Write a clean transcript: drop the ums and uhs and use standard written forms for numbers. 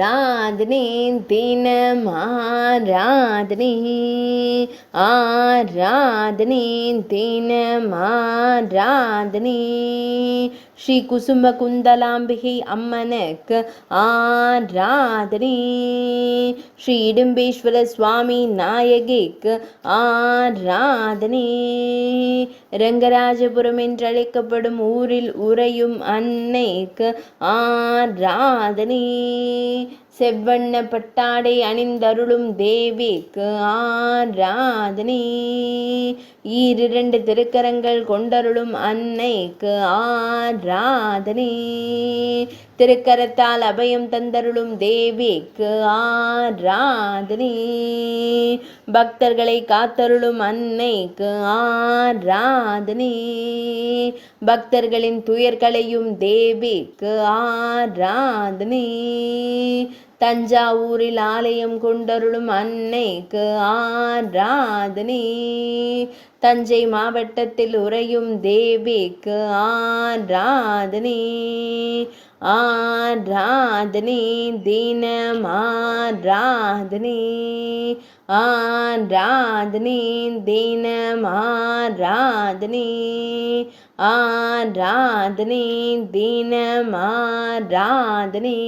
ஆராதனை தினம் ஆராதனை ஆராதனை தினம் ஆராதனை ஸ்ரீ குசும்ப குந்தலாம்பிகை அம்மனுக்கு ஆராதனை ஸ்ரீ இடும்பேஸ்வர சுவாமி நாயகிக்கு ஆராதனை ரங்கராஜபுரம் என்றழைக்கப்படும் ஊரில் உறையும் அன்னைக்கு ஆராதனை செவ்வண்ண பட்டாடை அணிந்தருளும் தேவிக்கு ஆராதனை ஈரிரண்டு திருக்கரங்கள் கொண்டருளும் அன்னைக்கு ஆராதனை திருக்கரத்தால் அபயம் தந்தருளும் தேவிக்கு ஆராதனை பக்தர்களை காத்தருளும் அன்னைக்கு ஆராதனை பக்தர்களின் துயர்களையும் தேவிக்கு ஆராதனை தஞ்சாவூரில் ஆலயம் கொண்டருளும் அன்னைக்கு ஆராதனை தஞ்சை மாவட்டத்தில் உறையும் தேவிக்கு ஆராதனை ஆராதனை தினம் ஆராதனை ஆராதனை தினம் ஆராதனை ஆராதனை தினம் ஆராதனை